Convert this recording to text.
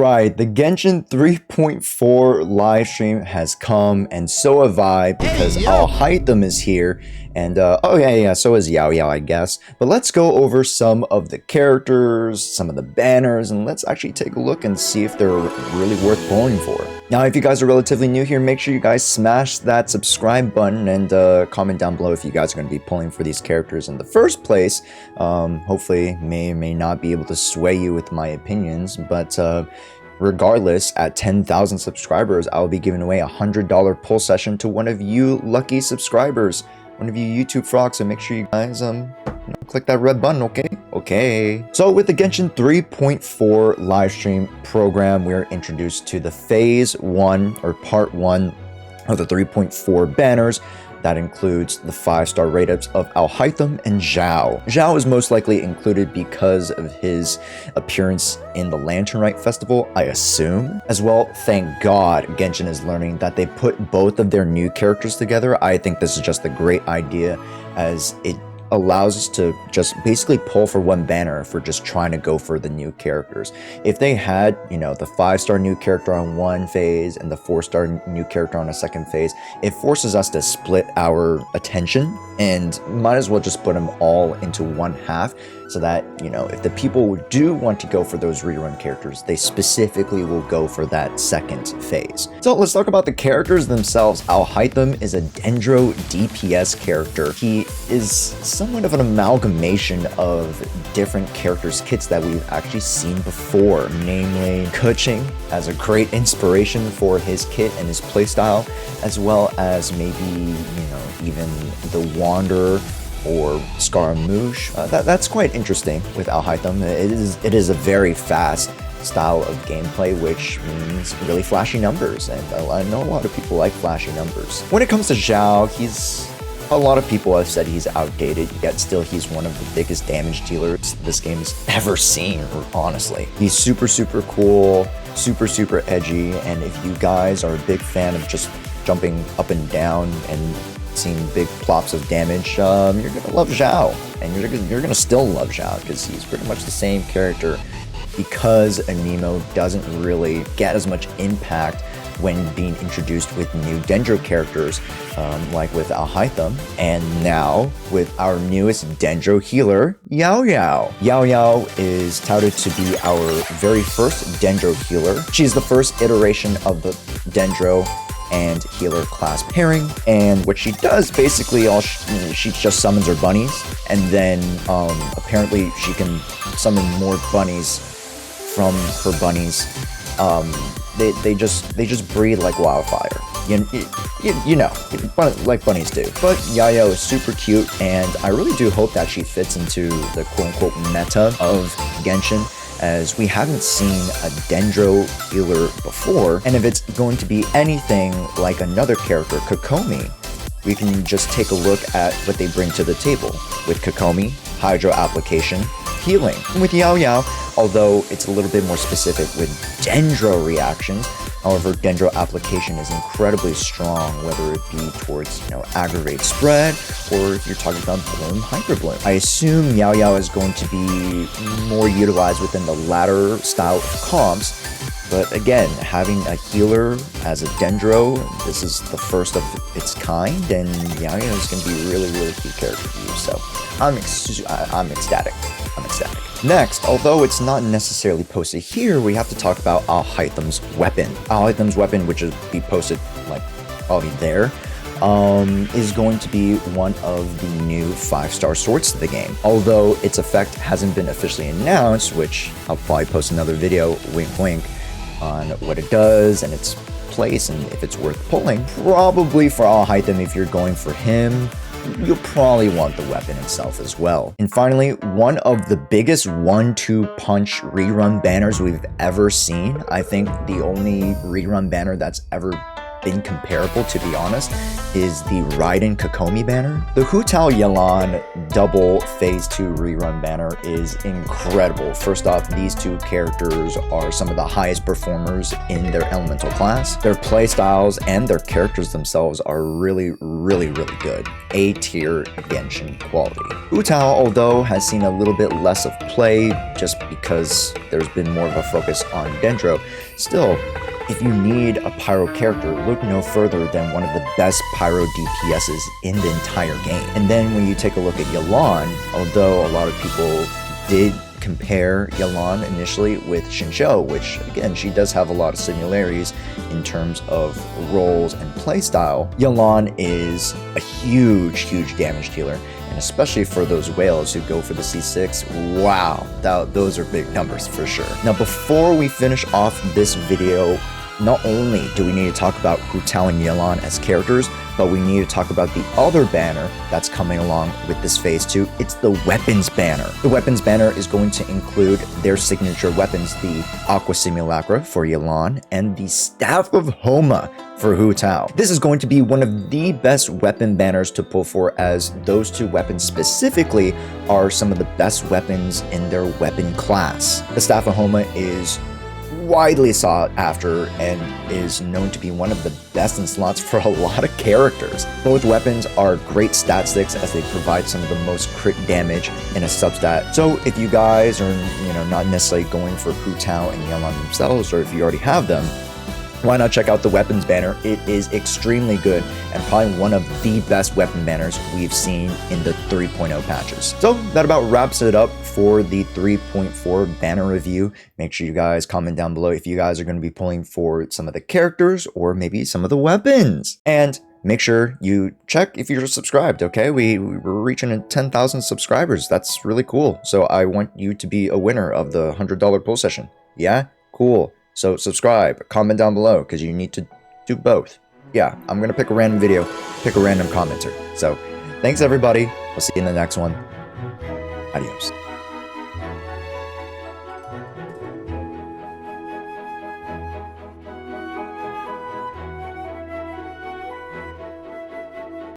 Alright, the Genshin 3.4 live stream has come, and so have I, because Alhaitham is here, and oh yeah, so is Yaoyao, I guess. But let's go over some of the characters, some of the banners, and let's actually take a look and see if they're really worth pulling for. Now, if you guys are relatively new here, make sure you guys smash that subscribe button and comment down below if you guys are going to be pulling for these characters in the first place. Hopefully, may or may not be able to sway you with my opinions, but regardless, at 10,000 subscribers, I'll be giving away a $100 pull session to one of you lucky subscribers, one of you YouTube frogs. So make sure you guys click that red button, okay? So with the Genshin 3.4 live stream program, we're introduced to the Phase 1 or Part 1 of the 3.4 banners. That includes the 5-star rate-ups of Alhaitham and Xiao. Xiao is most likely included because of his appearance in the Lantern Rite Festival, I assume. As well, thank God Genshin is learning that they put both of their new characters together. I think this is just a great idea, as it allows us to just basically pull for one banner if we're just trying to go for the new characters. If they had, the 5-star new character on one phase and the 4-star new character on a second phase, it forces us to split our attention, and might as well just put them all into one half, so that, if the people do want to go for those rerun characters, they specifically will go for that second phase. So let's talk about the characters themselves. Alhaitham is a Dendro DPS character. He is somewhat of an amalgamation of different characters' kits that we've actually seen before, namely Keqing as a great inspiration for his kit and his playstyle, as well as maybe, even the Wanderer or Scaramouche. That's quite interesting with Alhaitham. It is a very fast style of gameplay, which means really flashy numbers, and I know a lot of people like flashy numbers. When it comes to Xiao, a lot of people have said he's outdated, yet still he's one of the biggest damage dealers this game's ever seen, honestly. He's super cool, super edgy, and if you guys are a big fan of just jumping up and down and seeing big plops of damage, you're gonna love Xiao, and you're gonna still love Xiao, because he's pretty much the same character, because Anemo doesn't really get as much impact when being introduced with new Dendro characters, like with Alhaitham, and now with our newest Dendro healer, Yaoyao. Yaoyao is touted to be our very first Dendro healer. She's the first iteration of the Dendro and healer class pairing, and what she does basically, she just summons her bunnies, and then apparently she can summon more bunnies from her bunnies. They just breed like wildfire. You know, like bunnies do. But Yaoyao is super cute, and I really do hope that she fits into the quote-unquote meta of Genshin, as we haven't seen a Dendro healer before, and if it's going to be anything like another character, Kokomi, we can just take a look at what they bring to the table. With Kokomi, Hydro Application, healing. And with Yaoyao, although it's a little bit more specific with Dendro reactions, however, Dendro Application is incredibly strong, whether it be towards, aggravate spread, or if you're talking about Bloom, Hyper Bloom. I assume Yaoyao is going to be more utilized within the latter style of comps, but again, having a healer as a Dendro, this is the first of its kind, and Yaoyao is going to be a really cute character to use, so I'm ecstatic. Next, although it's not necessarily posted here, we have to talk about Alhaitham's weapon. Alhaitham's weapon, which will be posted, probably there, is going to be one of the new 5-star swords to the game. Although its effect hasn't been officially announced, which I'll probably post another video, wink, on what it does and its place and if it's worth pulling. Probably for Alhaitham, if you're going for him, you'll probably want the weapon itself as well. And finally, one of the biggest 1-2 punch rerun banners we've ever seen. I think the only rerun banner that's ever been comparable, to be honest, is the Raiden Kokomi banner. The Hu Tao Yelan double phase 2 rerun banner is incredible. First off, these two characters are some of the highest performers in their elemental class. Their playstyles and their characters themselves are really good. A tier Genshin quality. Hu Tao, although, has seen a little bit less of play just because there's been more of a focus on Dendro, still, if you need a pyro character, look no further than one of the best pyro DPSs in the entire game. And then when you take a look at Yelan, although a lot of people did compare Yelan initially with Xiao, which again, she does have a lot of similarities in terms of roles and playstyle, Yelan is a huge damage dealer. And especially for those whales who go for the C6, wow, those are big numbers for sure. Now, before we finish off this video, not only do we need to talk about Hu Tao and Yelan as characters, but we need to talk about the other banner that's coming along with this phase 2. It's the weapons banner. The weapons banner is going to include their signature weapons, the Aqua Simulacra for Yelan and the Staff of Homa for Hu Tao. This is going to be one of the best weapon banners to pull for, as those two weapons specifically are some of the best weapons in their weapon class. The Staff of Homa is widely sought after and is known to be one of the best in slots for a lot of characters. Both weapons are great stat sticks as they provide some of the most crit damage in a substat. So if you guys are, not necessarily going for Hu Tao and Yelan themselves, or if you already have them, why not check out the weapons banner? It is extremely good and probably one of the best weapon banners we've seen in the 3.0 patches. So that about wraps it up for the 3.4 banner review. Make sure you guys comment down below if you guys are going to be pulling for some of the characters or maybe some of the weapons. And make sure you check if you're subscribed, okay? We're reaching 10,000 subscribers. That's really cool. So I want you to be a winner of the $100 pull session. Yeah? Cool. So subscribe, comment down below, because you need to do both. Yeah, I'm going to pick a random video, pick a random commenter. So thanks everybody. We'll see you in the next one. Adios.